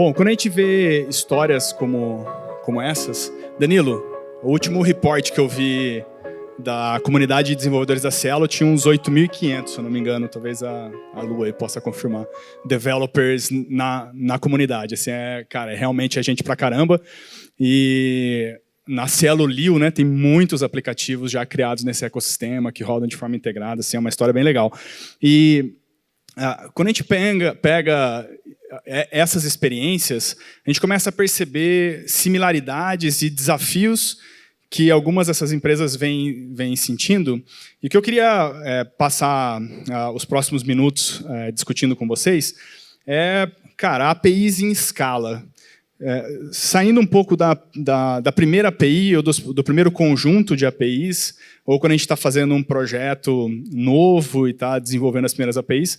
Bom, quando a gente vê histórias como essas, Danilo, o último report que eu vi da comunidade de desenvolvedores da Cielo tinha uns 8.500, se eu não me engano, talvez a Lu aí possa confirmar, developers na comunidade. Assim, cara, realmente é gente pra caramba. E na Cielo Liu, né, tem muitos aplicativos já criados nesse ecossistema que rodam de forma integrada. Assim, é uma história bem legal. E quando a gente pega essas experiências, a gente começa a perceber similaridades e desafios que algumas dessas empresas vêm sentindo. E o que eu queria passar os próximos minutos discutindo com vocês é, cara, APIs em escala. Saindo um pouco da primeira API ou do primeiro conjunto de APIs, ou quando a gente está fazendo um projeto novo e está desenvolvendo as primeiras APIs,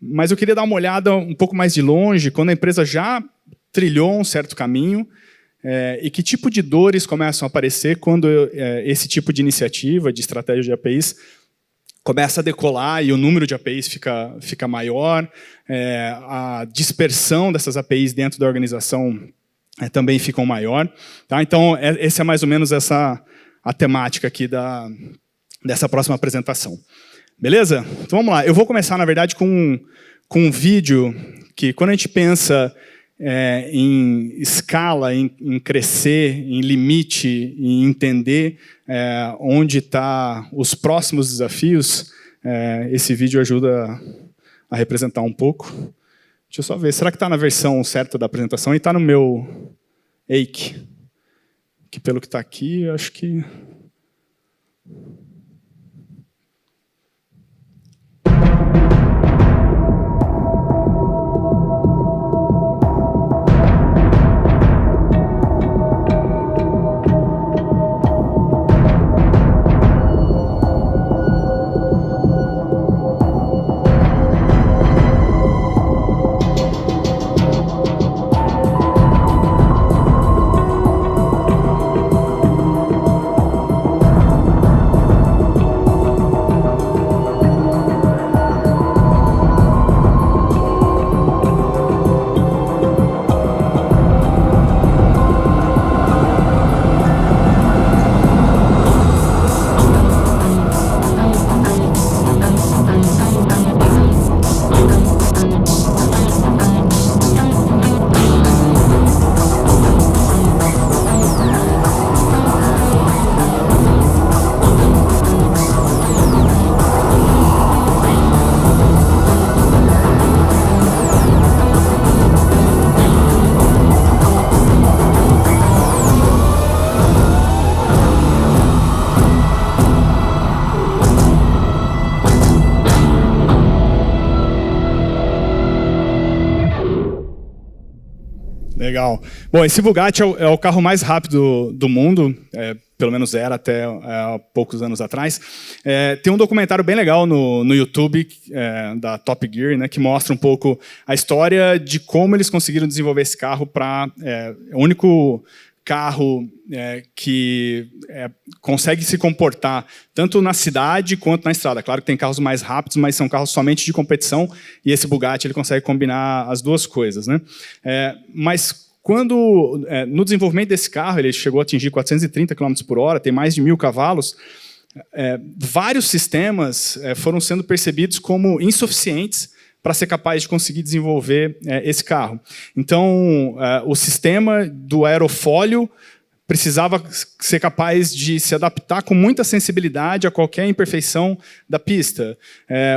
mas eu queria dar uma olhada um pouco mais de longe, quando a empresa já trilhou um certo caminho, e que tipo de dores começam a aparecer quando esse tipo de iniciativa, de estratégia de APIs, começa a decolar e o número de APIs fica maior, a dispersão dessas APIs dentro da organização também fica maior. Tá? Então, essa é mais ou menos a temática aqui dessa próxima apresentação. Beleza? Então vamos lá. Eu vou começar, na verdade, com um vídeo que, quando a gente pensa em escala, em crescer, em limite, em entender onde estão os próximos desafios, esse vídeo ajuda a representar um pouco. Deixa eu só ver. Será que está na versão certa da apresentação? E está no meu Eik. Que pelo que está aqui, eu acho que... Legal. Bom, esse Bugatti é o carro mais rápido do mundo, pelo menos era até há poucos anos atrás. Tem um documentário bem legal no YouTube, da Top Gear, né, que mostra um pouco a história de como eles conseguiram desenvolver esse carro para o único carro que consegue se comportar tanto na cidade quanto na estrada. Claro que tem carros mais rápidos, mas são carros somente de competição, e esse Bugatti ele consegue combinar as duas coisas, né? Mas quando, no desenvolvimento desse carro, ele chegou a atingir 430 km por hora, tem mais de 1.000 cavalos, vários sistemas foram sendo percebidos como insuficientes para ser capaz de conseguir desenvolver esse carro. Então, o sistema do aerofólio precisava ser capaz de se adaptar com muita sensibilidade a qualquer imperfeição da pista.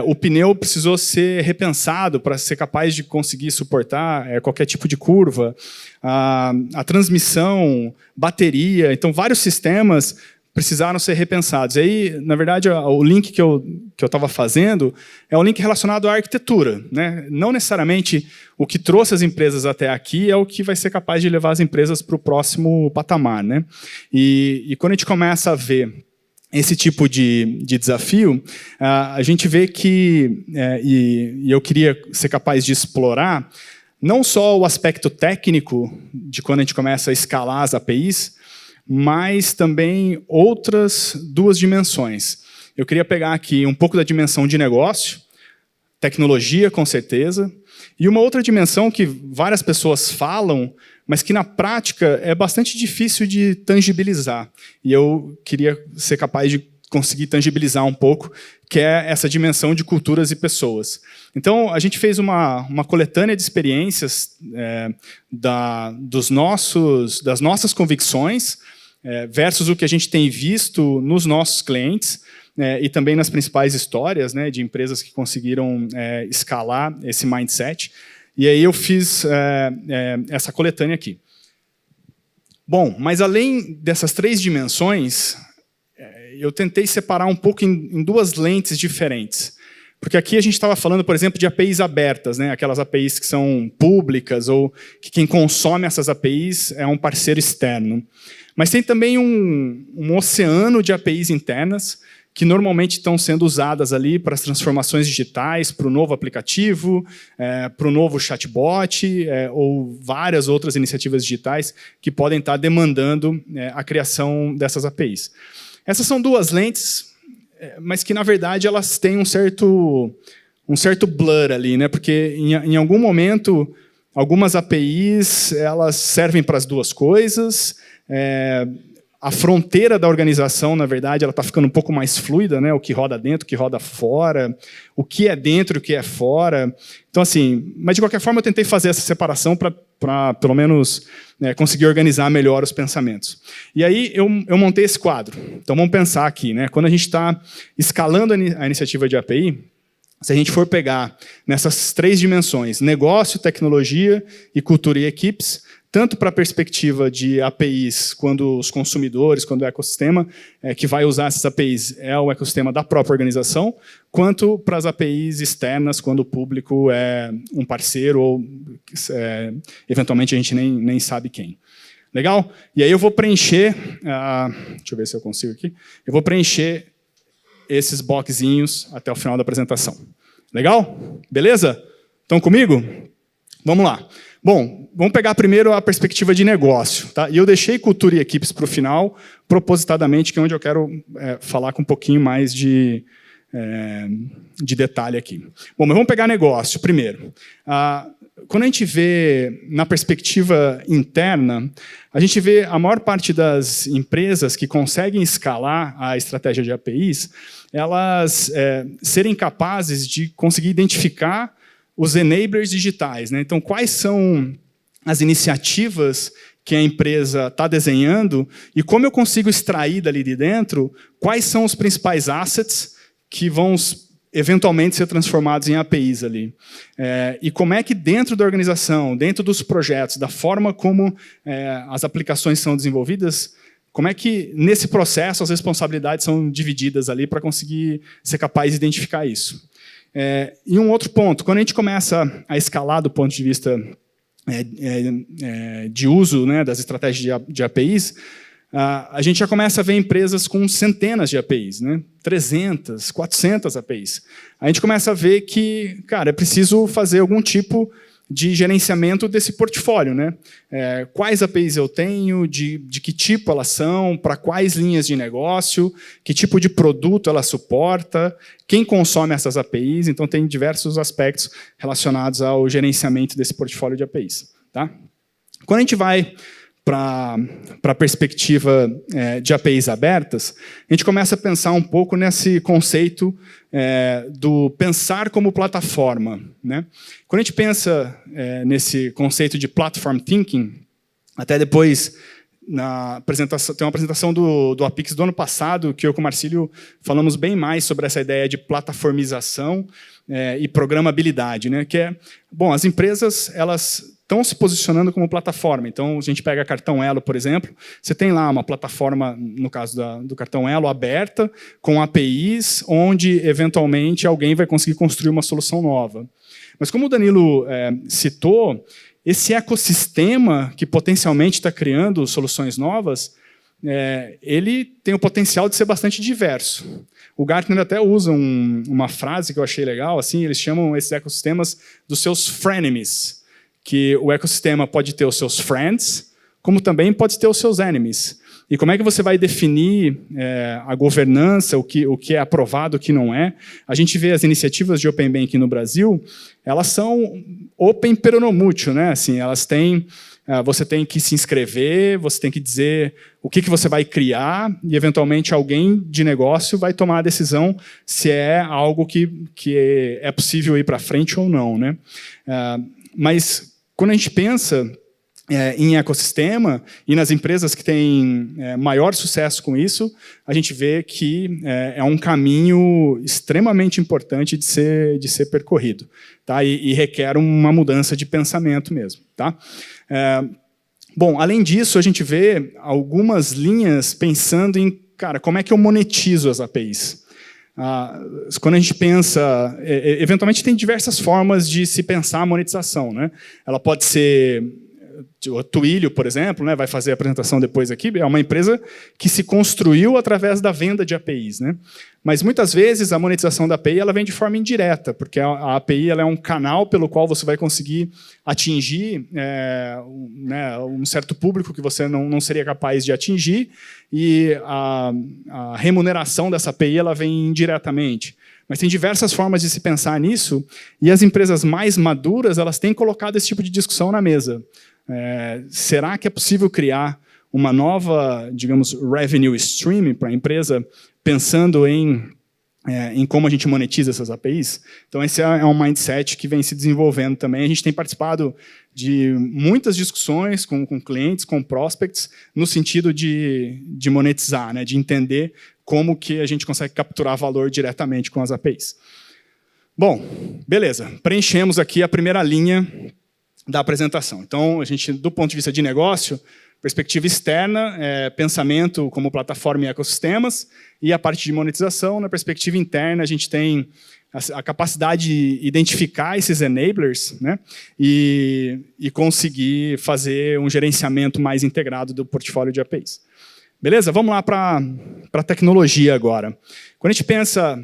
O pneu precisou ser repensado para ser capaz de conseguir suportar qualquer tipo de curva. A transmissão, bateria, então vários sistemas precisaram ser repensados. E aí, na verdade, o link que eu estava fazendo é um link relacionado à arquitetura, né? Não necessariamente o que trouxe as empresas até aqui é o que vai ser capaz de levar as empresas para o próximo patamar, né? E quando a gente começa a ver esse tipo de desafio, a gente vê que, e eu queria ser capaz de explorar, não só o aspecto técnico de quando a gente começa a escalar as APIs, mas também outras duas dimensões. Eu queria pegar aqui um pouco da dimensão de negócio, tecnologia, com certeza, E uma outra dimensão que várias pessoas falam, mas que na prática é bastante difícil de tangibilizar. E eu queria ser capaz de conseguir tangibilizar um pouco, que é essa dimensão de culturas e pessoas. Então, a gente fez uma coletânea de experiências das nossas convicções versus o que a gente tem visto nos nossos clientes e também nas principais histórias, né, de empresas que conseguiram escalar esse mindset. E aí eu fiz essa coletânea aqui. Bom, mas além dessas 3 dimensões, eu tentei separar um pouco em 2 lentes diferentes. Porque aqui a gente estava falando, por exemplo, de APIs abertas, né? Aquelas APIs que são públicas ou que quem consome essas APIs é um parceiro externo. Mas tem também um oceano de APIs internas que normalmente estão sendo usadas ali para as transformações digitais, para o novo aplicativo, para o novo chatbot, ou várias outras iniciativas digitais que podem estar demandando a criação dessas APIs. Essas são 2 lentes, mas que, na verdade, elas têm um certo blur ali, né? Porque, em algum momento, algumas APIs elas servem para as 2 coisas. A fronteira da organização, na verdade, ela está ficando um pouco mais fluida, né? O que roda dentro, o que roda fora, o que é dentro e o que é fora. Então, assim, mas de qualquer forma eu tentei fazer essa separação para pelo menos, conseguir organizar melhor os pensamentos. E aí eu montei esse quadro. Então vamos pensar aqui, né? Quando a gente está escalando a iniciativa de API, se a gente for pegar nessas 3 dimensões, negócio, tecnologia e cultura e equipes, tanto para a perspectiva de APIs, quando os consumidores, quando o ecossistema que vai usar essas APIs é o ecossistema da própria organização, quanto para as APIs externas, quando o público é um parceiro ou, eventualmente, a gente nem sabe quem. Legal? E aí eu vou preencher... deixa eu ver se eu consigo aqui. Eu vou preencher esses boxinhos até o final da apresentação. Legal? Beleza? Estão comigo? Vamos lá. Bom, vamos pegar primeiro a perspectiva de negócio. Tá? E eu deixei cultura e equipes para o final, propositadamente, que é onde eu quero falar com um pouquinho mais de detalhe aqui. Bom, mas vamos pegar negócio primeiro. Quando a gente vê na perspectiva interna, a gente vê a maior parte das empresas que conseguem escalar a estratégia de APIs, elas serem capazes de conseguir identificar os enablers digitais, né? Então, quais são as iniciativas que a empresa está desenhando e como eu consigo extrair dali de dentro quais são os principais assets que vão eventualmente ser transformados em APIs ali. E como é que dentro da organização, dentro dos projetos, da forma como as aplicações são desenvolvidas, como é que nesse processo as responsabilidades são divididas ali para conseguir ser capaz de identificar isso. E um outro ponto, quando a gente começa a escalar do ponto de vista de uso, né, das estratégias de APIs, a gente já começa a ver empresas com centenas de APIs, né, 300, 400 APIs. A gente começa a ver que, cara, é preciso fazer algum tipo de gerenciamento desse portfólio, né? Quais APIs eu tenho, de que tipo elas são, para quais linhas de negócio, que tipo de produto ela suporta, quem consome essas APIs. Então, tem diversos aspectos relacionados ao gerenciamento desse portfólio de APIs. Tá? Quando a gente vai para a perspectiva de APIs abertas, a gente começa a pensar um pouco nesse conceito do pensar como plataforma, né? Quando a gente pensa nesse conceito de platform thinking, até depois na apresentação, tem uma apresentação do Apix do ano passado, que eu com o Marcílio falamos bem mais sobre essa ideia de plataformização e programabilidade, né? Que bom, as empresas elas estão se posicionando como plataforma. Então, a gente pega cartão Elo, por exemplo, você tem lá uma plataforma, no caso do cartão Elo, aberta, com APIs, onde, eventualmente, alguém vai conseguir construir uma solução nova. Mas, como o Danilo citou, esse ecossistema que potencialmente está criando soluções novas, ele tem o potencial de ser bastante diverso. O Gartner até usa uma frase que eu achei legal, assim, eles chamam esses ecossistemas dos seus frenemies, que o ecossistema pode ter os seus friends, como também pode ter os seus enemies. e como é que você vai definir a governança, o que é aprovado, o que não é. A gente vê as iniciativas de Open Banking no Brasil, elas são open peronomútil, né? Assim, elas têm, você tem que se inscrever, você tem que dizer o que você vai criar, e eventualmente alguém de negócio vai tomar a decisão se é algo que é possível ir para frente ou não, né? Mas quando a gente pensa em ecossistema e nas empresas que têm maior sucesso com isso, a gente vê que é um caminho extremamente importante de ser percorrido, tá? E requer uma mudança de pensamento mesmo, tá? Bom, além disso, a gente vê algumas linhas pensando em, cara, como é que eu monetizo as APIs? Quando a gente pensa, eventualmente tem diversas formas de se pensar a monetização, né? Ela pode ser o Twilio, por exemplo, né, vai fazer a apresentação depois aqui, é uma empresa que se construiu através da venda de APIs, né? Mas muitas vezes a monetização da API ela vem de forma indireta, porque a API ela é um canal pelo qual você vai conseguir atingir um certo público que você não seria capaz de atingir, e a remuneração dessa API ela vem indiretamente. Mas tem diversas formas de se pensar nisso, e as empresas mais maduras elas têm colocado esse tipo de discussão na mesa. Será que é possível criar uma nova, digamos, revenue stream para a empresa, pensando em como a gente monetiza essas APIs? Então, esse é um mindset que vem se desenvolvendo também. A gente tem participado de muitas discussões com clientes, com prospects, no sentido de monetizar, né, de entender como que a gente consegue capturar valor diretamente com as APIs. Bom, beleza. Preenchemos aqui a primeira linha da apresentação. Então, a gente, do ponto de vista de negócio, perspectiva externa, pensamento como plataforma e ecossistemas, e a parte de monetização. Na perspectiva interna, a gente tem a capacidade de identificar esses enablers, né, e conseguir fazer um gerenciamento mais integrado do portfólio de APIs. Beleza? Vamos lá para a tecnologia agora. Quando a gente pensa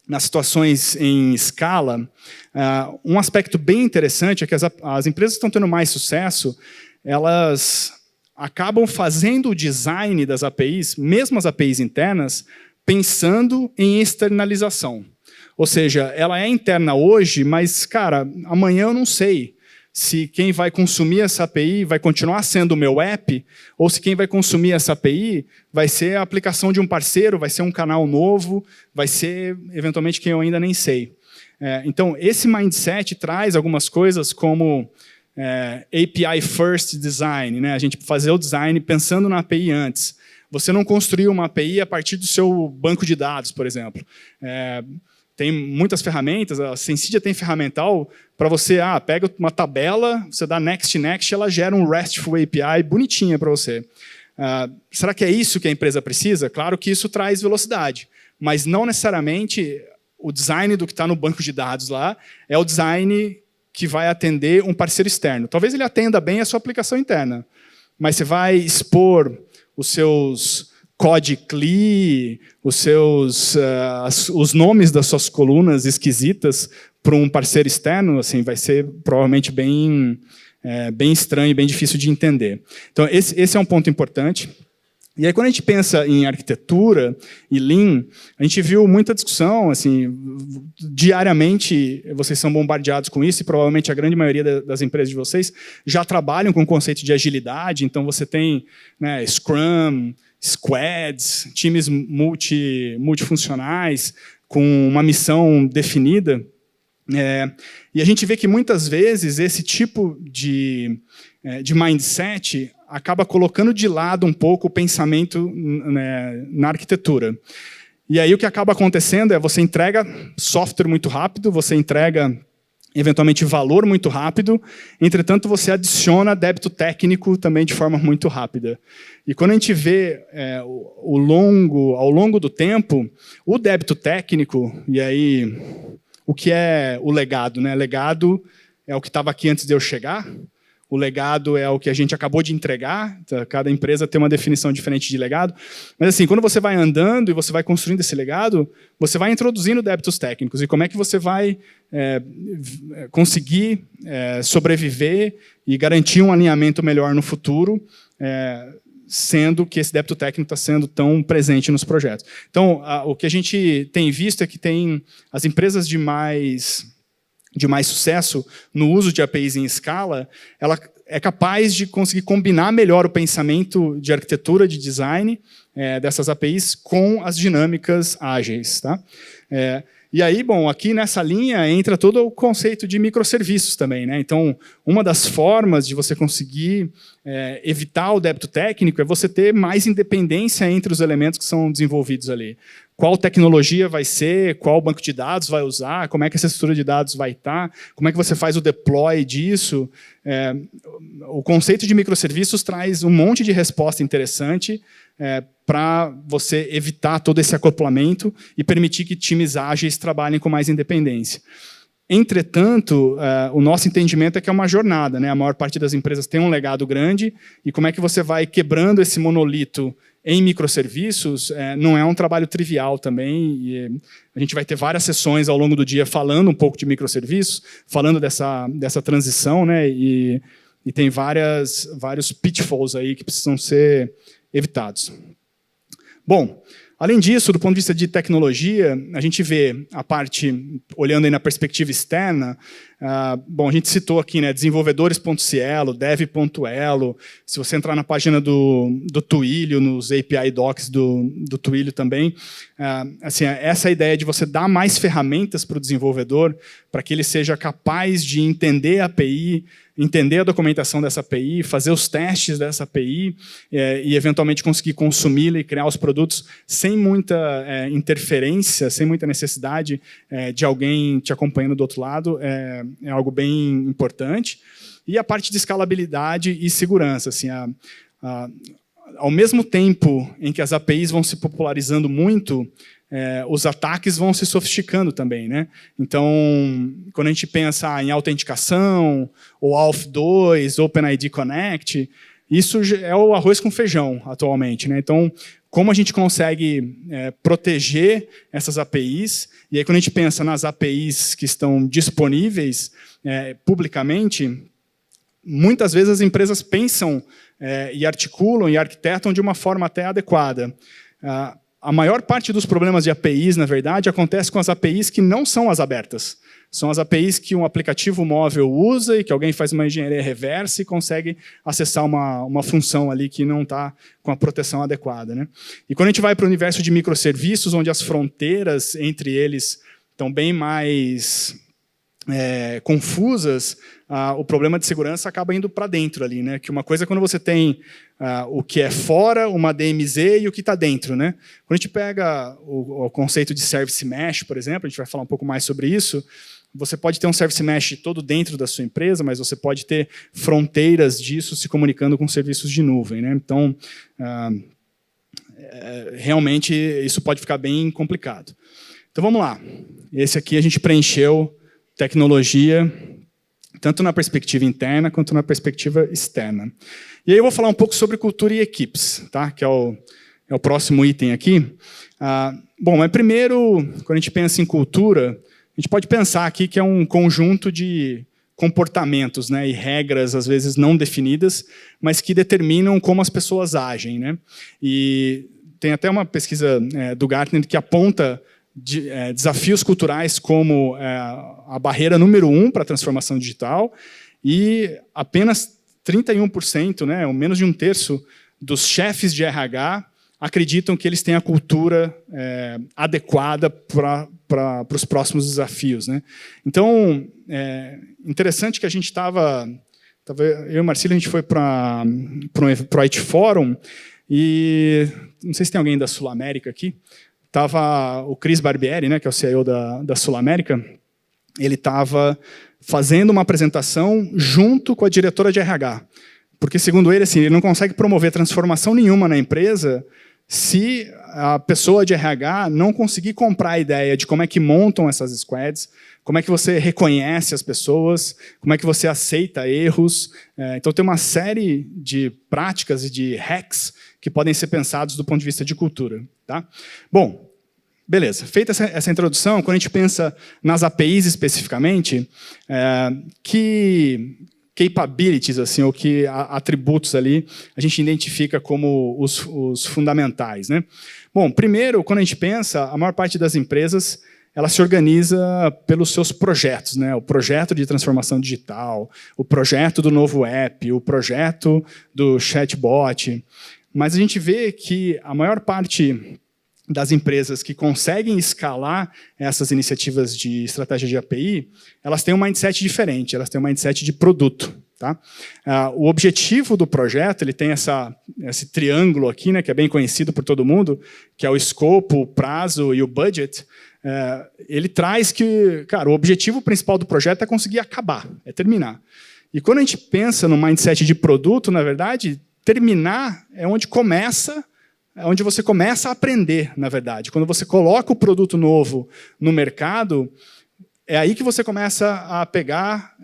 nas situações em escala, um aspecto bem interessante é que as empresas que estão tendo mais sucesso, elas acabam fazendo o design das APIs, mesmo as APIs internas, pensando em externalização. Ou seja, ela é interna hoje, mas, cara, amanhã eu não sei se quem vai consumir essa API vai continuar sendo o meu app, ou se quem vai consumir essa API vai ser a aplicação de um parceiro, vai ser um canal novo, vai ser, eventualmente, quem eu ainda nem sei. Então, esse mindset traz algumas coisas como API First Design, né? A gente fazer o design pensando na API antes. Você não construir uma API a partir do seu banco de dados, por exemplo. Tem muitas ferramentas, a Sensidia tem ferramental para você, pega uma tabela, você dá next, ela gera um RESTful API bonitinha para você. Será que é isso que a empresa precisa? Claro que isso traz velocidade, mas não necessariamente o design do que está no banco de dados lá é o design que vai atender um parceiro externo. Talvez ele atenda bem a sua aplicação interna, mas você vai expor os seus code CLI, os nomes das suas colunas esquisitas para um parceiro externo, assim, vai ser provavelmente bem estranho e bem difícil de entender. Então, esse é um ponto importante. E aí, quando a gente pensa em arquitetura e Lean, a gente viu muita discussão, assim, diariamente vocês são bombardeados com isso, e provavelmente a grande maioria das empresas de vocês já trabalham com o conceito de agilidade, então você tem, né, Scrum, squads, times multifuncionais, com uma missão definida. E a gente vê que muitas vezes esse tipo de mindset acaba colocando de lado um pouco o pensamento, né, na arquitetura. E aí o que acaba acontecendo é você entrega software muito rápido, você entrega eventualmente valor muito rápido, entretanto você adiciona débito técnico também de forma muito rápida. E quando a gente vê ao longo do tempo, o débito técnico, e aí o que é o legado, né? Legado é o que estava aqui antes de eu chegar, o legado é o que a gente acabou de entregar, cada empresa tem uma definição diferente de legado, mas assim, quando você vai andando e você vai construindo esse legado, você vai introduzindo débitos técnicos, e como é que você vai conseguir sobreviver e garantir um alinhamento melhor no futuro, sendo que esse débito técnico está sendo tão presente nos projetos. Então, o que a gente tem visto é que tem as empresas de mais sucesso no uso de APIs em escala, ela é capaz de conseguir combinar melhor o pensamento de arquitetura, de design dessas APIs com as dinâmicas ágeis. Tá? E aí, bom, aqui nessa linha entra todo o conceito de microserviços também, né? Então, uma das formas de você conseguir evitar o débito técnico é você ter mais independência entre os elementos que são desenvolvidos ali. Qual tecnologia vai ser, qual banco de dados vai usar, como é que essa estrutura de dados vai estar, como é que você faz o deploy disso. O conceito de microserviços traz um monte de resposta interessante para você evitar todo esse acoplamento e permitir que times ágeis trabalhem com mais independência. Entretanto, o nosso entendimento é que é uma jornada, né? A maior parte das empresas tem um legado grande, e como é que você vai quebrando esse monolito em microserviços não é um trabalho trivial também. E a gente vai ter várias sessões ao longo do dia falando um pouco de microserviços, falando dessa transição, né? E tem vários pitfalls aí que precisam ser evitados. Bom, além disso, do ponto de vista de tecnologia, a gente vê a parte, olhando aí na perspectiva externa, bom, a gente citou aqui, né, desenvolvedores.cielo, dev.elo, se você entrar na página do Twilio, nos API Docs do Twilio também, assim, essa ideia de você dar mais ferramentas para o desenvolvedor, para que ele seja capaz de entender a API, entender a documentação dessa API, fazer os testes dessa API e, eventualmente, conseguir consumi-la e criar os produtos sem muita interferência, sem muita necessidade de alguém te acompanhando do outro lado, é algo bem importante. E a parte de escalabilidade e segurança. Assim, ao mesmo tempo em que as APIs vão se popularizando muito, os ataques vão se sofisticando também, né? Então, quando a gente pensa em autenticação, ou Auth2, OpenID Connect, isso é o arroz com feijão atualmente, né? Então, como a gente consegue proteger essas APIs, e aí quando a gente pensa nas APIs que estão disponíveis publicamente, muitas vezes as empresas pensam e articulam e arquitetam de uma forma até adequada. A maior parte dos problemas de APIs, na verdade, acontece com as APIs que não são as abertas. São as APIs que um aplicativo móvel usa e que alguém faz uma engenharia reversa e consegue acessar uma função ali que não está com a proteção adequada, né? E quando a gente vai para o universo de microserviços, onde as fronteiras entre eles estão bem mais confusas, o problema de segurança acaba indo para dentro ali, né? Que uma coisa é quando você tem o que é fora, uma DMZ e o que está dentro, né? Quando a gente pega o conceito de Service Mesh, por exemplo, a gente vai falar um pouco mais sobre isso, você pode ter um Service Mesh todo dentro da sua empresa, mas você pode ter fronteiras disso se comunicando com serviços de nuvem, né? Então, realmente, isso pode ficar bem complicado. Então, vamos lá. Esse aqui a gente preencheu tecnologia, tanto na perspectiva interna quanto na perspectiva externa. E aí eu vou falar um pouco sobre cultura e equipes, tá? Que é o próximo item aqui. Bom, mas primeiro, quando a gente pensa em cultura, a gente pode pensar aqui que é um conjunto de comportamentos, né, e regras, às vezes não definidas, mas que determinam como as pessoas agem, né? E tem até uma pesquisa do Gartner que aponta desafios culturais como a barreira número 1 para a transformação digital, e apenas 31%, né, ou menos de um terço, dos chefes de RH acreditam que eles têm a cultura adequada para os próximos desafios, né? Então, interessante que a gente eu e o Marcílio, a gente foi para o IT Forum, e não sei se tem alguém da Sul América aqui. Estava o Chris Barbieri, né, que é o CEO da Sul América, ele estava fazendo uma apresentação junto com a diretora de RH. Porque, segundo ele, assim, ele não consegue promover transformação nenhuma na empresa se a pessoa de RH não conseguir comprar a ideia de como é que montam essas squads, como é que você reconhece as pessoas, como é que você aceita erros. Então, tem uma série de práticas e de hacks que podem ser pensados do ponto de vista de cultura. Tá? Bom, beleza. Feita essa introdução, quando a gente pensa nas APIs especificamente, que capabilities, assim, ou que atributos ali a gente identifica como os fundamentais, né? Bom, primeiro, quando a gente pensa, a maior parte das empresas ela se organiza pelos seus projetos, né? O projeto de transformação digital, o projeto do novo app, o projeto do chatbot. Mas a gente vê que a maior parte das empresas que conseguem escalar essas iniciativas de estratégia de API, elas têm um mindset diferente, elas têm um mindset de produto. Tá? O objetivo do projeto, ele tem esse triângulo aqui, né, que é bem conhecido por todo mundo, que é o escopo, o prazo e o budget. Ele traz que, cara, o objetivo principal do projeto é conseguir acabar, é terminar. E quando a gente pensa no mindset de produto, na verdade, terminar é onde você começa a aprender, na verdade. Quando você coloca o produto novo no mercado, é aí que você começa a pegar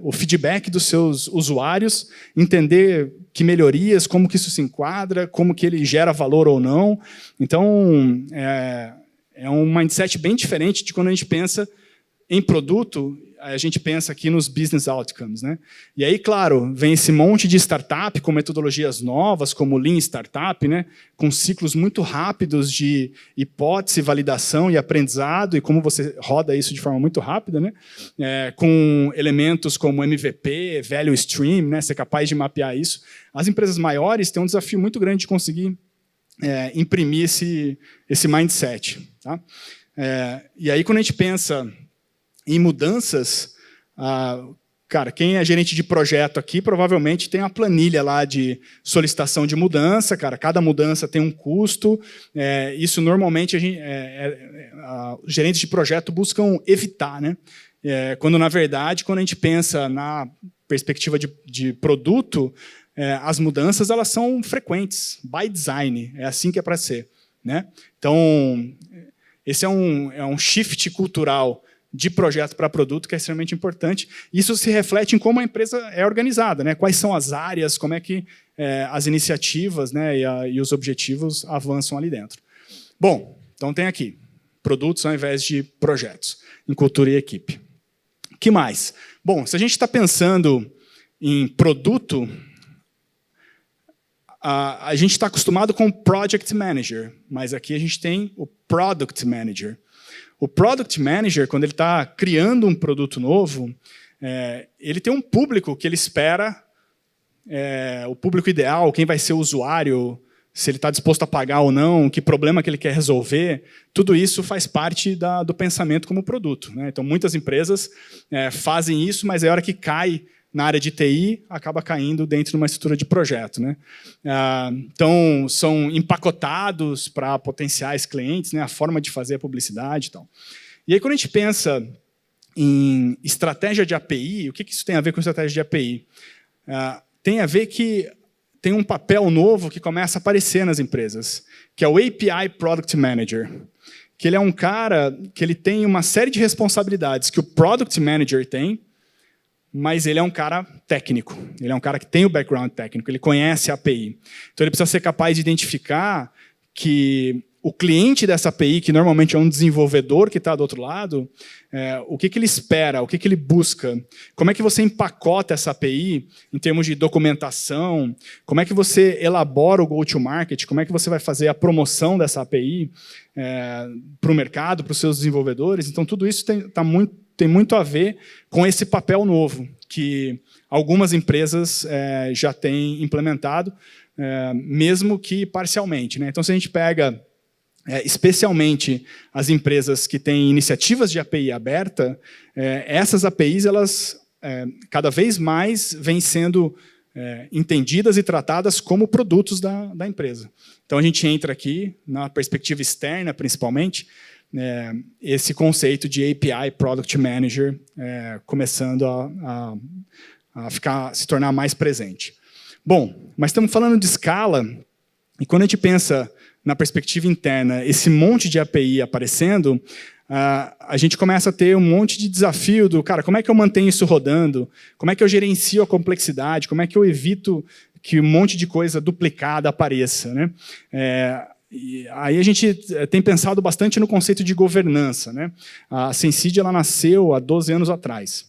o feedback dos seus usuários, entender que melhorias, como que isso se enquadra, como que ele gera valor ou não. Então, é um mindset bem diferente de quando a gente pensa em produto, a gente pensa aqui nos business outcomes, né? E aí, claro, vem esse monte de startup com metodologias novas, como o Lean Startup, né? Com ciclos muito rápidos de hipótese, validação e aprendizado, e como você roda isso de forma muito rápida, né? Com elementos como MVP, Value Stream, né? Ser capaz de mapear isso. As empresas maiores têm um desafio muito grande de conseguir imprimir esse mindset. Tá? E aí, quando a gente pensa em mudanças, cara, quem é gerente de projeto aqui provavelmente tem uma planilha lá de solicitação de mudança, cara, cada mudança tem um custo, isso normalmente os gerentes de projeto buscam evitar, né? Quando, na verdade, quando a gente pensa na perspectiva de produto, as mudanças elas são frequentes, by design, é assim que é para ser. Né? Então, esse é um shift cultural de projeto para produto que é extremamente importante. Isso se reflete em como a empresa é organizada, né? Quais são as áreas, como é que as iniciativas, né, e os objetivos avançam ali dentro. Bom, então tem aqui, produtos ao invés de projetos, em cultura e equipe. O que mais? Bom, se a gente está pensando em produto, a gente está acostumado com o Project Manager, mas aqui a gente tem o Product Manager. O Product Manager, quando ele está criando um produto novo, ele tem um público que ele espera, o público ideal, quem vai ser o usuário, se ele está disposto a pagar ou não, que problema que ele quer resolver, tudo isso faz parte do pensamento como produto. Né? Então, muitas empresas fazem isso, mas é a hora que cai na área de TI, acaba caindo dentro de uma estrutura de projeto. Né? Então, são empacotados para potenciais clientes, né? A forma de fazer a publicidade e tal. E aí, quando a gente pensa em estratégia de API, o que isso tem a ver com estratégia de API? Tem a ver que tem um papel novo que começa a aparecer nas empresas, que é o API Product Manager, que ele é um cara que ele tem uma série de responsabilidades que o Product Manager tem, mas ele é um cara técnico, ele é um cara que tem o background técnico, ele conhece a API. Então, ele precisa ser capaz de identificar que o cliente dessa API, que normalmente é um desenvolvedor que está do outro lado, o que ele espera, o que ele busca, como é que você empacota essa API em termos de documentação, como é que você elabora o go-to-market, como é que você vai fazer a promoção dessa API para o mercado, para os seus desenvolvedores. Então, tudo isso tem muito a ver com esse papel novo que algumas empresas já têm implementado, mesmo que parcialmente. Né? Então, se a gente pega especialmente as empresas que têm iniciativas de API aberta, essas APIs, elas cada vez mais vêm sendo entendidas e tratadas como produtos da empresa. Então, a gente entra aqui, na perspectiva externa, principalmente, esse conceito de API Product Manager começando a se tornar mais presente. Bom, mas estamos falando de escala, e quando a gente pensa na perspectiva interna, esse monte de API aparecendo, a gente começa a ter um monte de desafio do, cara, como é que eu mantenho isso rodando? Como é que eu gerencio a complexidade? Como é que eu evito que um monte de coisa duplicada apareça? Né? E aí a gente tem pensado bastante no conceito de governança. Né? A Sensid ela nasceu há 12 anos atrás.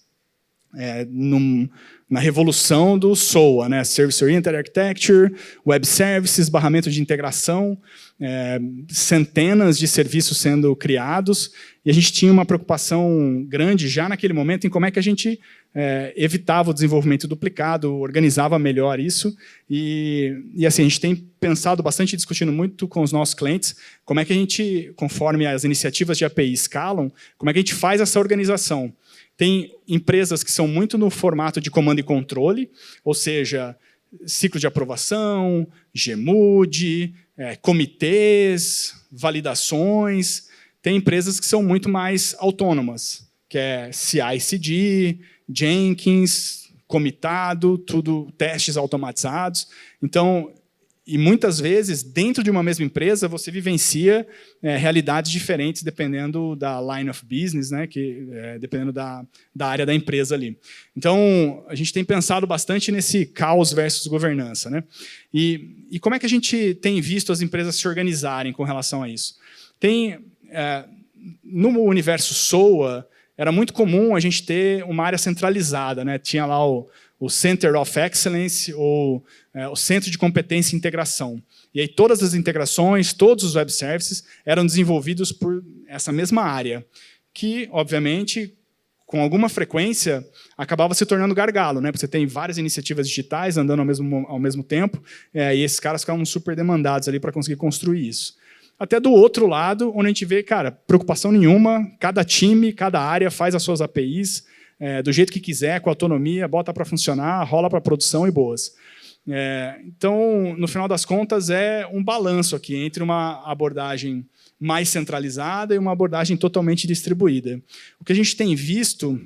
na revolução do SOA, né? Service Oriented Architecture, Web Services, barramento de integração, centenas de serviços sendo criados, e a gente tinha uma preocupação grande já naquele momento em como é que a gente evitava o desenvolvimento duplicado, organizava melhor isso, e assim, a gente tem pensado bastante e discutindo muito com os nossos clientes como é que a gente, conforme as iniciativas de API escalam, como é que a gente faz essa organização. Tem empresas que são muito no formato de comando e controle, ou seja, ciclo de aprovação, GMUD, comitês, validações. Tem empresas que são muito mais autônomas, que é CI/CD, Jenkins, comitado, tudo testes automatizados. Então, e muitas vezes, dentro de uma mesma empresa, você vivencia realidades diferentes dependendo da line of business, né, dependendo da área da empresa ali. Então, a gente tem pensado bastante nesse caos versus governança, né? E como é que a gente tem visto as empresas se organizarem com relação a isso? No universo SOA, era muito comum a gente ter uma área centralizada, né? Tinha lá o Center of Excellence, ou o Centro de Competência e Integração. E aí todas as integrações, todos os web services eram desenvolvidos por essa mesma área, que, obviamente, com alguma frequência, acabava se tornando gargalo, né? Porque você tem várias iniciativas digitais andando ao mesmo tempo, e esses caras ficavam super demandados ali para conseguir construir isso. Até do outro lado, onde a gente vê, cara, preocupação nenhuma, cada time, cada área faz as suas APIs, do jeito que quiser, com autonomia, bota para funcionar, rola para produção e boas. Então, no final das contas, é um balanço aqui entre uma abordagem mais centralizada e uma abordagem totalmente distribuída. O que a gente tem visto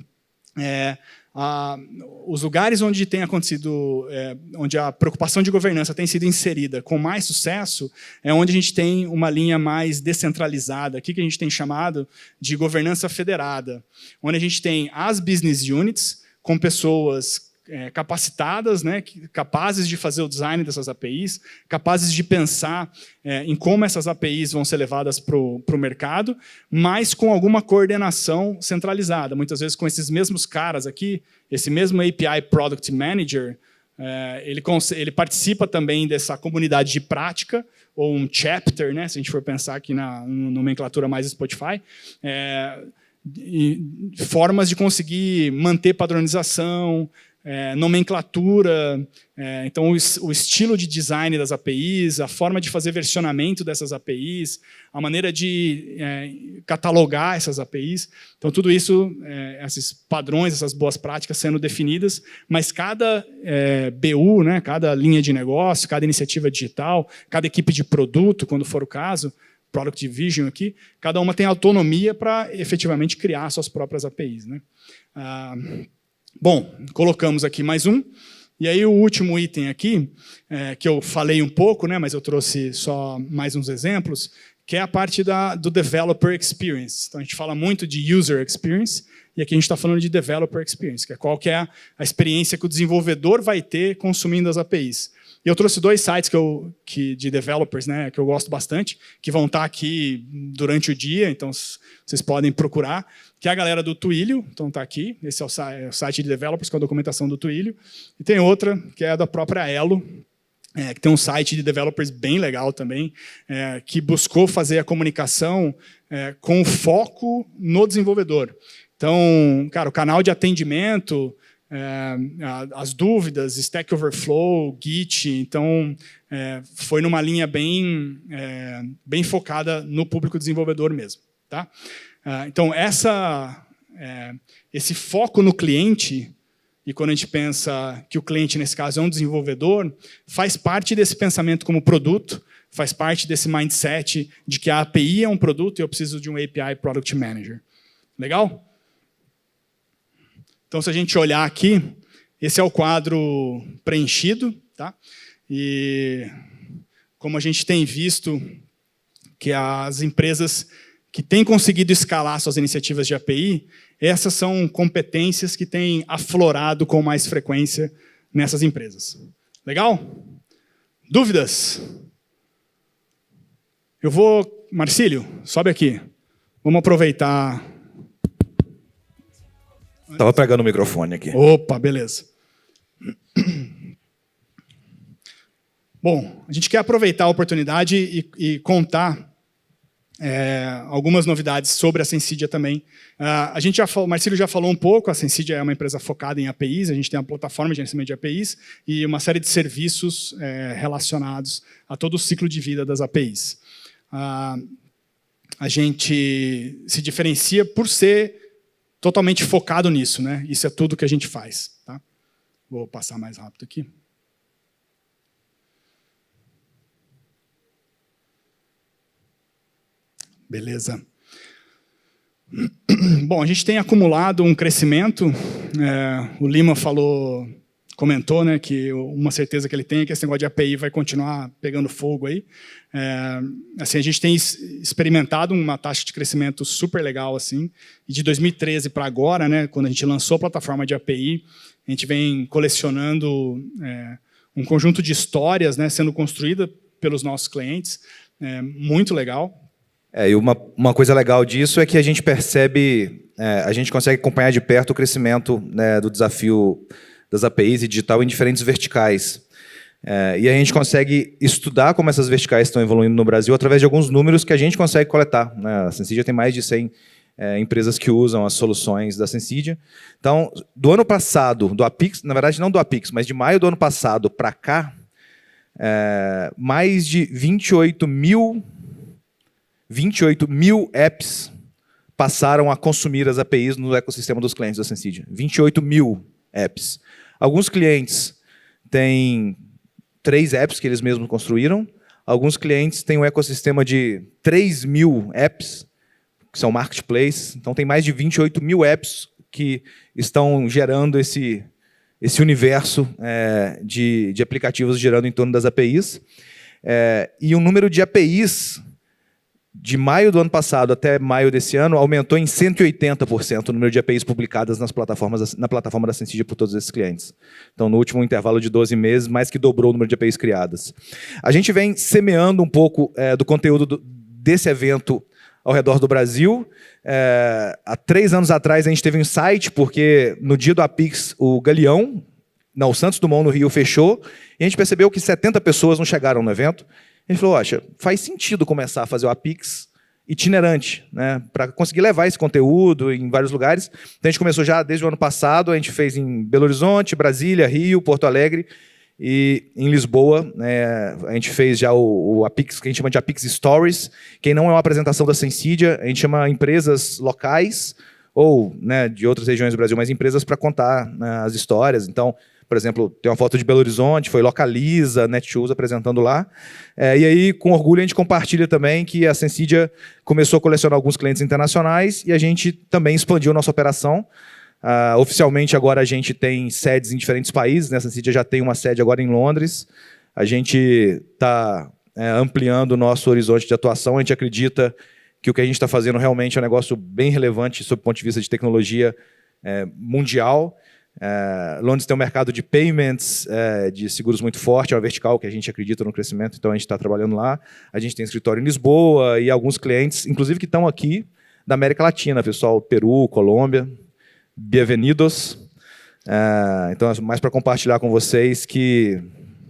os lugares onde tem acontecido, onde a preocupação de governança tem sido inserida com mais sucesso, é onde a gente tem uma linha mais descentralizada, aqui que a gente tem chamado de governança federada, onde a gente tem as business units com pessoas capacitadas, né, capazes de fazer o design dessas APIs, capazes de pensar em como essas APIs vão ser levadas para o mercado, mas com alguma coordenação centralizada. Muitas vezes com esses mesmos caras aqui, esse mesmo API Product Manager, ele participa também dessa comunidade de prática, ou um chapter, né, se a gente for pensar aqui na nomenclatura mais Spotify, e formas de conseguir manter padronização, nomenclatura, então o estilo de design das APIs, a forma de fazer versionamento dessas APIs, a maneira de catalogar essas APIs. Então, tudo isso, esses padrões, essas boas práticas sendo definidas, mas cada BU, né, cada linha de negócio, cada iniciativa digital, cada equipe de produto, quando for o caso, Product Division aqui, cada uma tem autonomia para efetivamente criar suas próprias APIs, né? Bom, colocamos aqui mais um. E aí o último item aqui, que eu falei um pouco, né, mas eu trouxe só mais uns exemplos, que é a parte do Developer Experience. Então, a gente fala muito de User Experience, e aqui a gente está falando de Developer Experience, que é qual que é a experiência que o desenvolvedor vai ter consumindo as APIs. E eu trouxe dois sites de developers, né, que eu gosto bastante, que vão estar aqui durante o dia, então vocês podem procurar, que é a galera do Twilio, então está aqui, esse é o site de developers com a documentação do Twilio, e tem outra, que é da própria Elo, que tem um site de developers bem legal também, que buscou fazer a comunicação com foco no desenvolvedor. Então, cara, o canal de atendimento, as dúvidas, Stack Overflow, Git, então foi numa linha bem focada no público desenvolvedor mesmo. Tá? Então, esse foco no cliente, e quando a gente pensa que o cliente, nesse caso, é um desenvolvedor, faz parte desse pensamento como produto, faz parte desse mindset de que a API é um produto e eu preciso de um API Product Manager. Legal? Então, se a gente olhar aqui, esse é o quadro preenchido, tá? E como a gente tem visto que as empresas que têm conseguido escalar suas iniciativas de API, essas são competências que têm aflorado com mais frequência nessas empresas. Legal? Dúvidas? Marcílio, sobe aqui. Vamos aproveitar. Estava pegando o microfone aqui. Opa, beleza. Bom, a gente quer aproveitar a oportunidade e contar algumas novidades sobre a Sensidia também. O Marcílio já falou um pouco, a Sensidia é uma empresa focada em APIs, a gente tem uma plataforma de gerenciamento de APIs e uma série de serviços relacionados a todo o ciclo de vida das APIs. A gente se diferencia por ser totalmente focado nisso, né? Isso é tudo que a gente faz. Tá? Vou passar mais rápido aqui. Beleza. Bom, a gente tem acumulado um crescimento. O Lima comentou, né, que uma certeza que ele tem é que esse negócio de API vai continuar pegando fogo aí. Assim, a gente tem experimentado uma taxa de crescimento super legal, assim, e de 2013 para agora, né, quando a gente lançou a plataforma de API, a gente vem colecionando um conjunto de histórias, né, sendo construída pelos nossos clientes, muito legal. E uma coisa legal disso é que a gente percebe, a gente consegue acompanhar de perto o crescimento, né, do desafio das APIs e digital em diferentes verticais. E a gente consegue estudar como essas verticais estão evoluindo no Brasil através de alguns números que a gente consegue coletar, né? A Sensidia tem mais de 100 empresas que usam as soluções da Sensidia. Então, do ano passado, do Apix, na verdade não do Apix, mas de maio do ano passado para cá, mais de 28 mil apps passaram a consumir as APIs no ecossistema dos clientes da Sensidia. 28 mil apps. Alguns clientes têm 3 apps que eles mesmos construíram. Alguns clientes têm um ecossistema de 3 mil apps, que são marketplaces. Então, tem mais de 28 mil apps que estão gerando esse universo de aplicativos girando em torno das APIs. E o número de APIs de maio do ano passado até maio desse ano, aumentou em 180% o número de APIs publicadas na plataforma da Sensidia por todos esses clientes. Então, no último intervalo de 12 meses, mais que dobrou o número de APIs criadas. A gente vem semeando um pouco do conteúdo desse evento ao redor do Brasil. Há 3 anos atrás, a gente teve um insight, porque no dia do Apix, o Galeão, o Santos Dumont, no Rio, fechou, e a gente percebeu que 70 pessoas não chegaram no evento. A gente falou, faz sentido começar a fazer o Apix itinerante, né, para conseguir levar esse conteúdo em vários lugares. Então, a gente começou já desde o ano passado, a gente fez em Belo Horizonte, Brasília, Rio, Porto Alegre e em Lisboa. A gente fez já o Apix, que a gente chama de Apix Stories, que não é uma apresentação da Sensidia, a gente chama empresas locais ou, né, de outras regiões do Brasil, mas empresas para contar, né, as histórias. Então, por exemplo, tem uma foto de Belo Horizonte, foi Localiza, Netshoes apresentando lá. E aí, com orgulho, a gente compartilha também que a Sensidia começou a colecionar alguns clientes internacionais e a gente também expandiu nossa operação. Oficialmente, agora a gente tem sedes em diferentes países, né? A Sensidia já tem uma sede agora em Londres. A gente está ampliando o nosso horizonte de atuação. A gente acredita que o que a gente está fazendo realmente é um negócio bem relevante sob o ponto de vista de tecnologia mundial. Londres tem um mercado de payments, de seguros muito forte, é uma vertical que a gente acredita no crescimento, então a gente está trabalhando lá. A gente tem escritório em Lisboa e alguns clientes, inclusive que estão aqui da América Latina, pessoal, Peru, Colômbia, bienvenidos. Então, é mais para compartilhar com vocês que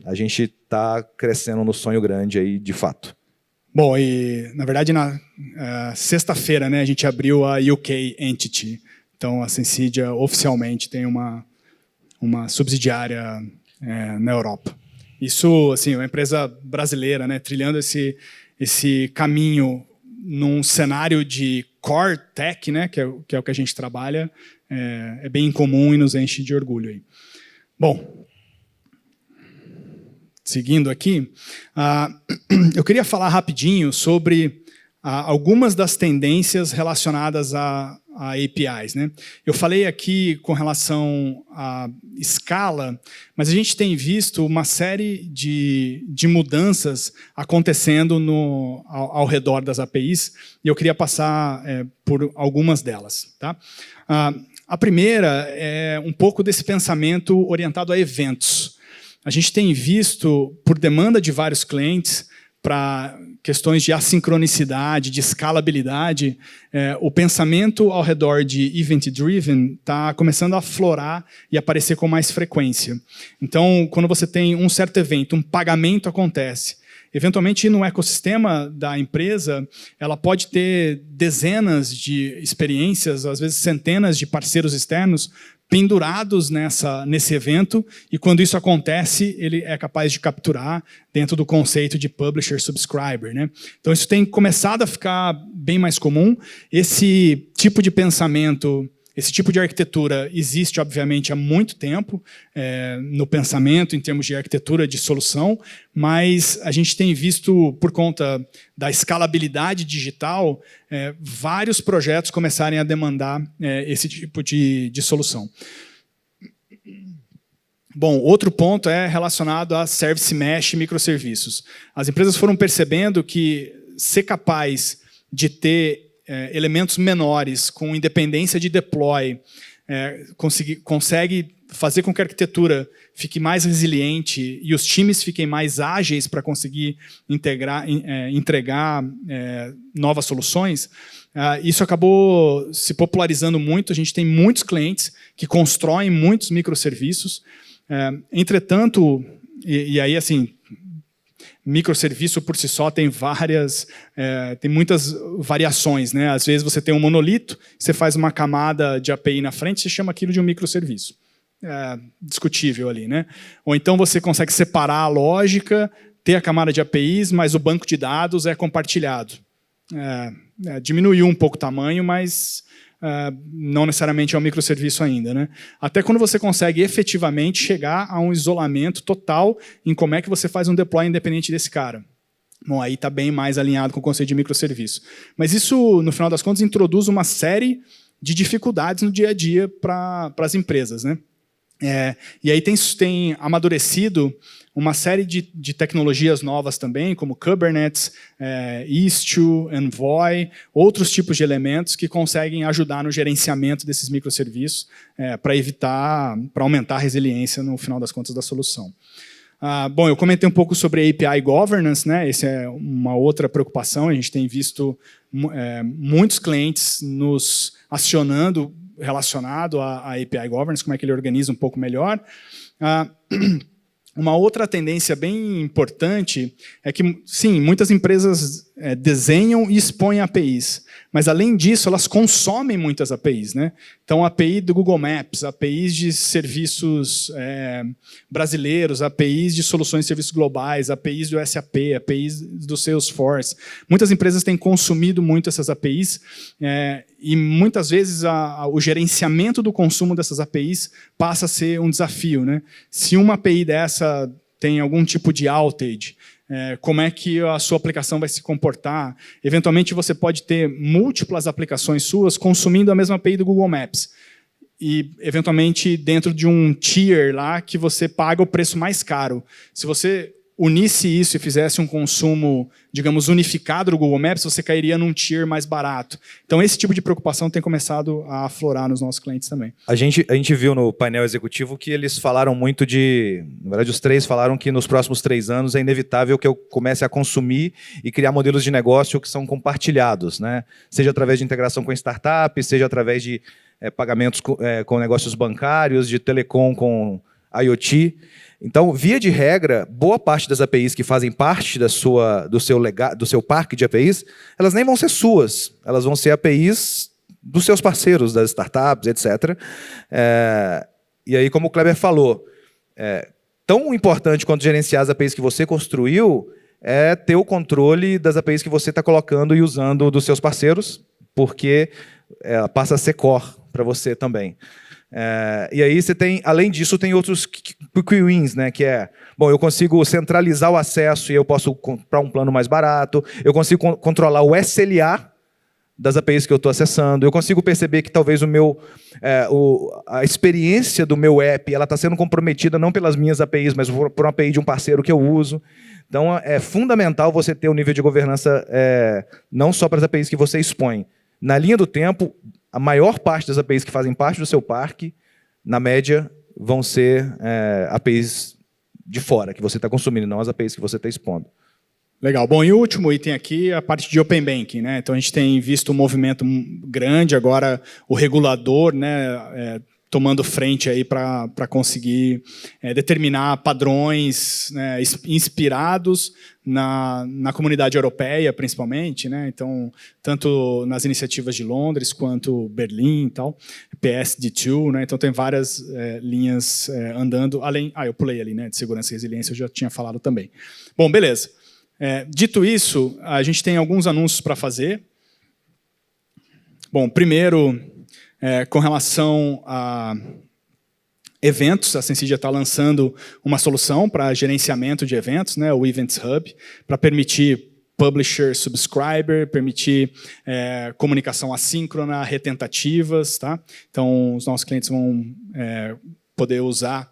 a gente está crescendo no sonho grande aí, de fato. Bom, e na verdade, na sexta-feira, né, a gente abriu a UK Entity. Então, a Sensidia oficialmente tem uma subsidiária na Europa. Isso, assim, é uma empresa brasileira, né, trilhando esse caminho num cenário de core tech, né, que é o que a gente trabalha, é bem incomum e nos enche de orgulho aí. Bom, seguindo aqui, eu queria falar rapidinho sobre algumas das tendências relacionadas a APIs, né? Eu falei aqui com relação à escala, mas a gente tem visto uma série de mudanças acontecendo ao redor das APIs, e eu queria passar por algumas delas. Tá? A primeira é um pouco desse pensamento orientado a eventos. A gente tem visto, por demanda de vários clientes, para questões de assincronicidade, de escalabilidade, o pensamento ao redor de event-driven está começando a aflorar e aparecer com mais frequência. Então, quando você tem um certo evento, um pagamento acontece, eventualmente, no ecossistema da empresa, ela pode ter dezenas de experiências, às vezes centenas de parceiros externos pendurados nesse evento, e quando isso acontece, ele é capaz de capturar dentro do conceito de publisher-subscriber, né? Então, isso tem começado a ficar bem mais comum. Esse tipo de pensamento, esse tipo de arquitetura existe, obviamente, há muito tempo no pensamento, em termos de arquitetura de solução, mas a gente tem visto, por conta da escalabilidade digital, vários projetos começarem a demandar esse tipo de solução. Bom, outro ponto é relacionado a Service Mesh e microserviços. As empresas foram percebendo que ser capaz de ter elementos menores com independência de deploy, consegue fazer com que a arquitetura fique mais resiliente e os times fiquem mais ágeis para conseguir entregar novas soluções. Isso acabou se popularizando muito. A gente tem muitos clientes que constroem muitos microserviços. Entretanto, e aí assim, microserviço por si só tem tem muitas variações, né? Às vezes você tem um monolito, você faz uma camada de API na frente, você chama aquilo de um microserviço. Discutível ali, né? Ou então você consegue separar a lógica, ter a camada de APIs, mas o banco de dados é compartilhado. Diminuiu um pouco o tamanho, mas não necessariamente é um microserviço ainda, né? Até quando você consegue efetivamente chegar a um isolamento total em como é que você faz um deploy independente desse cara. Bom, aí está bem mais alinhado com o conceito de microserviço. Mas isso, no final das contas, introduz uma série de dificuldades no dia a dia para as empresas, né? E aí tem amadurecido uma série de tecnologias novas também, como Kubernetes, Istio, Envoy, outros tipos de elementos que conseguem ajudar no gerenciamento desses microserviços para aumentar a resiliência no final das contas da solução. Bom, eu comentei um pouco sobre API Governance, né? Essa é uma outra preocupação. A gente tem visto muitos clientes nos acionando relacionado à API Governance, como é que ele organiza um pouco melhor. Uma outra tendência bem importante é que, sim, muitas empresas desenham e expõem APIs, mas, além disso, elas consomem muitas APIs, né? Então, a API do Google Maps, APIs de serviços brasileiros, APIs de soluções de serviços globais, APIs do SAP, APIs do Salesforce. Muitas empresas têm consumido muito essas APIs e, muitas vezes, o gerenciamento do consumo dessas APIs passa a ser um desafio, né? Se uma API dessa tem algum tipo de outage, como é que a sua aplicação vai se comportar. Eventualmente, você pode ter múltiplas aplicações suas consumindo a mesma API do Google Maps. E, eventualmente, dentro de um tier lá que você paga o preço mais caro. Se você unisse isso e fizesse um consumo, digamos, unificado do Google Maps, você cairia num tier mais barato. Então, esse tipo de preocupação tem começado a aflorar nos nossos clientes também. A gente viu no painel executivo que eles falaram muito na verdade, os três falaram que nos próximos 3 anos é inevitável que eu comece a consumir e criar modelos de negócio que são compartilhados, né? Seja através de integração com startups, seja através de pagamentos com negócios bancários, de telecom com IoT. Então, via de regra, boa parte das APIs que fazem parte do seu parque de APIs, elas nem vão ser suas, elas vão ser APIs dos seus parceiros, das startups, etc. E aí, como o Kleber falou, tão importante quanto gerenciar as APIs que você construiu é ter o controle das APIs que você está colocando e usando dos seus parceiros, porque ela passa a ser core para você também. E aí você tem, além disso, tem outros quick wins, né? Que bom, eu consigo centralizar o acesso e eu posso comprar um plano mais barato, eu consigo controlar o SLA das APIs que eu estou acessando, eu consigo perceber que talvez a experiência do meu app está sendo comprometida não pelas minhas APIs, mas por uma API de um parceiro que eu uso. Então, é fundamental você ter um nível de governança não só para as APIs que você expõe. Na linha do tempo, a maior parte das APIs que fazem parte do seu parque, na média, vão ser APIs de fora, que você está consumindo, não as APIs que você está expondo. Legal. Bom, e o último item aqui é a parte de Open Banking, né? Então a gente tem visto um movimento grande agora, o regulador, né, tomando frente aí para conseguir determinar padrões, né, inspirados na comunidade europeia, principalmente, né? Então, tanto nas iniciativas de Londres quanto Berlim e tal, PSD2, né? Então tem várias linhas andando, além... eu pulei ali, né? De segurança e resiliência, eu já tinha falado também. Bom, beleza. Dito isso, a gente tem alguns anúncios para fazer. Bom, primeiro, com relação a eventos, a Sensidia está lançando uma solução para gerenciamento de eventos, né, o Events Hub, para permitir publisher, subscriber, permitir comunicação assíncrona, retentativas. Tá? Então, os nossos clientes vão poder usar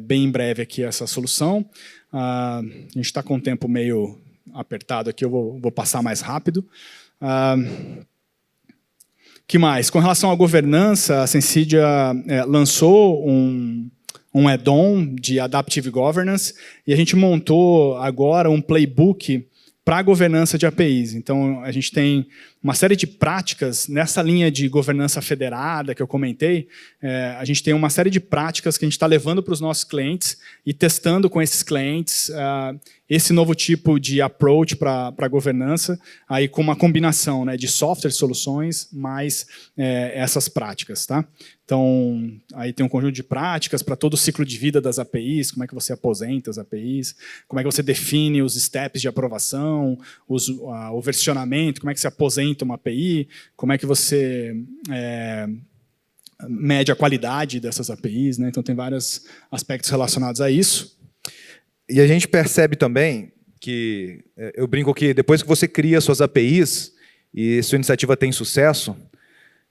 bem em breve aqui essa solução. A gente está com o tempo meio apertado aqui, eu vou passar mais rápido. Que mais? Com relação à governança, a Sensidia lançou um add-on de Adaptive Governance e a gente montou agora um playbook para a governança de APIs. Então, a gente tem uma série de práticas nessa linha de governança federada que eu comentei. A gente tem uma série de práticas que a gente está levando para os nossos clientes e testando com esses clientes esse novo tipo de approach para a governança, aí com uma combinação, né, de software soluções mais essas práticas. Tá? Então, aí tem um conjunto de práticas para todo o ciclo de vida das APIs, como é que você aposenta as APIs, como é que você define os steps de aprovação, o versionamento, como é que você aposenta uma API, como é que você mede a qualidade dessas APIs. Né? Então, tem vários aspectos relacionados a isso. E a gente percebe também que, eu brinco que depois que você cria suas APIs e sua iniciativa tem sucesso,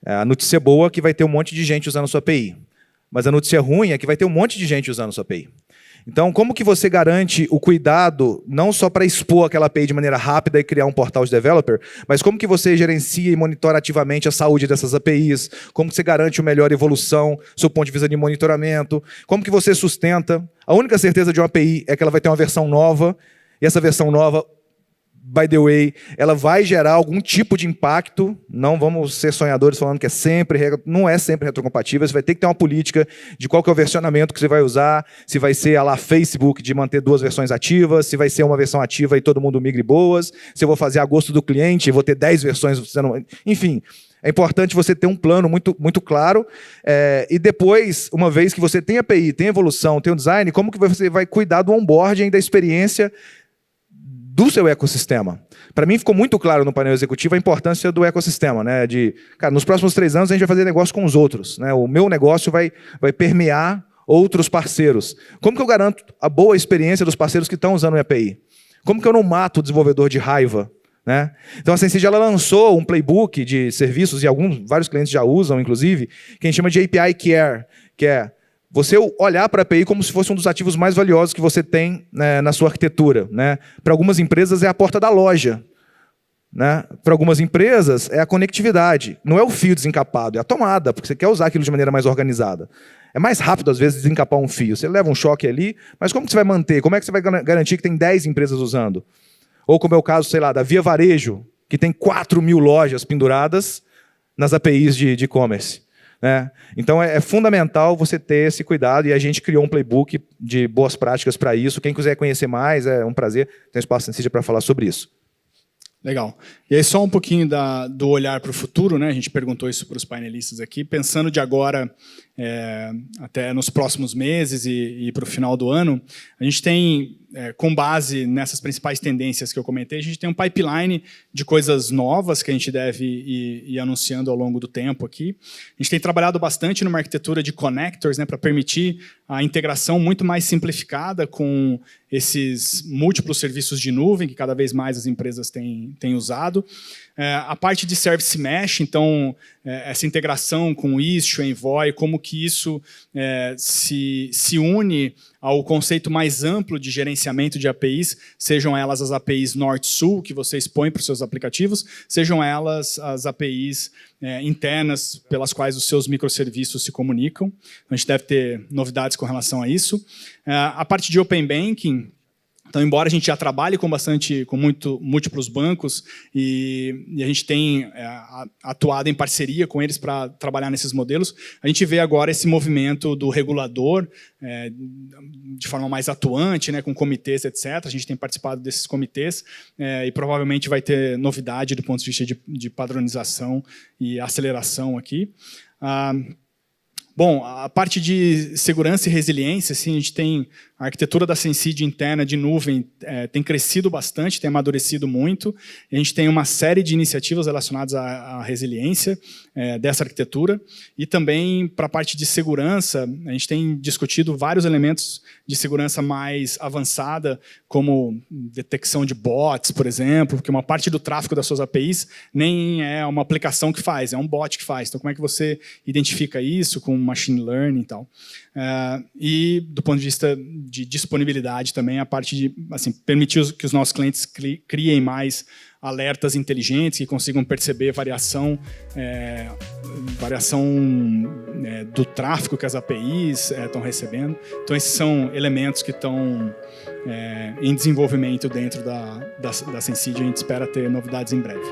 a notícia boa é que vai ter um monte de gente usando a sua API. Mas a notícia ruim é que vai ter um monte de gente usando a sua API. Então, como que você garante o cuidado, não só para expor aquela API de maneira rápida e criar um portal de developer, mas como que você gerencia e monitora ativamente a saúde dessas APIs, como que você garante uma melhor evolução, do seu ponto de vista de monitoramento, como que você sustenta. A única certeza de uma API é que ela vai ter uma versão nova, e essa versão nova, by the way, ela vai gerar algum tipo de impacto. Não vamos ser sonhadores falando que não é sempre retrocompatível. Você vai ter que ter uma política de qual que é o versionamento que você vai usar, se vai ser a lá Facebook de manter 2 versões ativas, se vai ser uma versão ativa e todo mundo migre boas, se eu vou fazer a gosto do cliente e vou ter 10 versões. Enfim, é importante você ter um plano muito, muito claro. E depois, uma vez que você tem API, tem evolução, tem o design, como que você vai cuidar do onboarding, da experiência do seu ecossistema. Para mim ficou muito claro no painel executivo a importância do ecossistema, né? Cara, nos próximos 3 anos a gente vai fazer negócio com os outros, né? O meu negócio vai permear outros parceiros. Como que eu garanto a boa experiência dos parceiros que estão usando o API? Como que eu não mato o desenvolvedor de raiva? Né? Então a Sensidia ela lançou um playbook de serviços, e vários clientes já usam, inclusive, que a gente chama de API Care, que é você olhar para a API como se fosse um dos ativos mais valiosos que você tem, né, na sua arquitetura. Né? Para algumas empresas é a porta da loja. Né? Para algumas empresas é a conectividade. Não é o fio desencapado, é a tomada, porque você quer usar aquilo de maneira mais organizada. É mais rápido, às vezes, desencapar um fio. Você leva um choque ali, mas como que você vai manter? Como é que você vai garantir que tem 10 empresas usando? Ou como é o caso, sei lá, da Via Varejo, que tem 4.000 lojas penduradas nas APIs de e-commerce. Né? Então é fundamental você ter esse cuidado, e a gente criou um playbook de boas práticas para isso. Quem quiser conhecer mais, é um prazer. Tem espaço Sensidia para falar sobre isso. Legal. E aí só um pouquinho do olhar para o futuro, né? A gente perguntou isso para os painelistas aqui, pensando de agora até nos próximos meses e para o final do ano, a gente tem, com base nessas principais tendências que eu comentei, a gente tem um pipeline de coisas novas que a gente deve ir anunciando ao longo do tempo aqui. A gente tem trabalhado bastante numa arquitetura de connectors, né, para permitir a integração muito mais simplificada com esses múltiplos serviços de nuvem que cada vez mais as empresas têm usado. A parte de Service Mesh, então, essa integração com o Istio, Envoy, como que isso se une ao conceito mais amplo de gerenciamento de APIs, sejam elas as APIs Norte-Sul, que você expõe para os seus aplicativos, sejam elas as APIs internas pelas quais os seus microserviços se comunicam. A gente deve ter novidades com relação a isso. A parte de Open Banking, Então, embora a gente já trabalhe com múltiplos bancos e a gente tem atuado em parceria com eles para trabalhar nesses modelos, a gente vê agora esse movimento do regulador de forma mais atuante, né, com comitês, etc. A gente tem participado desses comitês e provavelmente vai ter novidade do ponto de vista de padronização e aceleração aqui. Bom, a parte de segurança e resiliência, assim, a gente tem a arquitetura da Sensid interna de nuvem tem crescido bastante, tem amadurecido muito. A gente tem uma série de iniciativas relacionadas à resiliência dessa arquitetura. E também, para a parte de segurança, a gente tem discutido vários elementos de segurança mais avançada, como detecção de bots, por exemplo, porque uma parte do tráfego das suas APIs nem é uma aplicação que faz, é um bot que faz. Então, como é que você identifica isso com machine learning e tal? E, do ponto de vista de disponibilidade também, a parte de permitir que os nossos clientes criem mais alertas inteligentes que consigam perceber variação do tráfego que as APIs estão recebendo. Então, esses são elementos que estão em desenvolvimento dentro da Sensid. A gente espera ter novidades em breve.